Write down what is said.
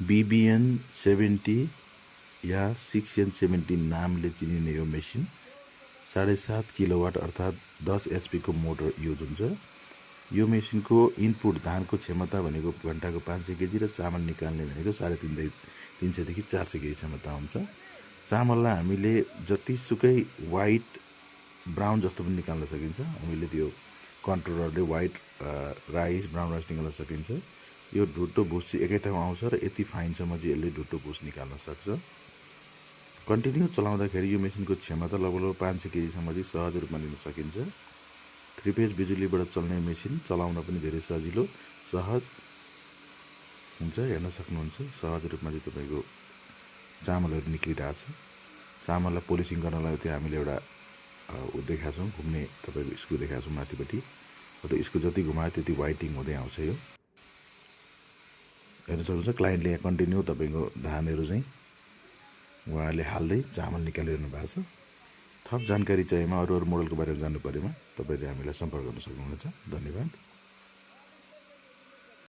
BBN 70 या 6N70 नामले चिनिने यो मेसिन 7.5 किलोवाट अर्थात् 10 HP को मोटर युज हुन्छ। यो मेसिनको इनपुट धानको क्षमता भनेको घण्टाको 500 केजी र चामल निकाल्ने भनेको 350 देखि 400 केजी क्षमता हुन्छ। चामललाई हामीले जतिसुकै व्हाइट ब्राउन जस्तो पनि निकाल्न सकिन्छ। हामीले त्यो कन्ट्रोलरले व्हाइट राइस ब्राउन राइस निकाल्न सकिन्छ। यो ढुट्टो भुस चाहिँ एकै ठाउँमा आउँछ र यति फाइनसम्म चाहिँ यसले ढुट्टो भुस निकाल्न सक्छ। कन्टिन्यू चलाउँदाखेरि यो मेसिनको क्षमता लगभग 500 केजीसम्म चाहिँ सहज रूपमा लिन सकिन्छ। 3 फेज बिजुलीबाट चल्ने मेसिन चलाउन पनि धेरै सजिलो सहज हुन्छ। हेर्न सक्नुहुन्छ सहज रूपमा चाहिँ तपाईको चामलहरू निक्लिरहेछ। चामललाई पोलिसिङ गर्नलाई त्यो हामीले एउटा देखाएको छौँ, घुम्ने तपाईको स्क्रु देखाएको छौँ माथिपट्टि। त्यो स्क्रु जति घुमायो त्यति व्हाइटिङ हुँदै आउँछ। यो हेर्न सक्नुहुन्छ क्लाइन्टले यहाँ कन्टिन्यू तपाईको धानहरू चाहिँ उहाँले हाल्दै चामल निकालिरहनु भएको छ। थप जानकारी चाहिएमा अरू मोडलको बारेमा जान्नु परेमा तपाईले हामीलाई सम्पर्क गर्न सक्नुहुन्छ। धन्यवाद।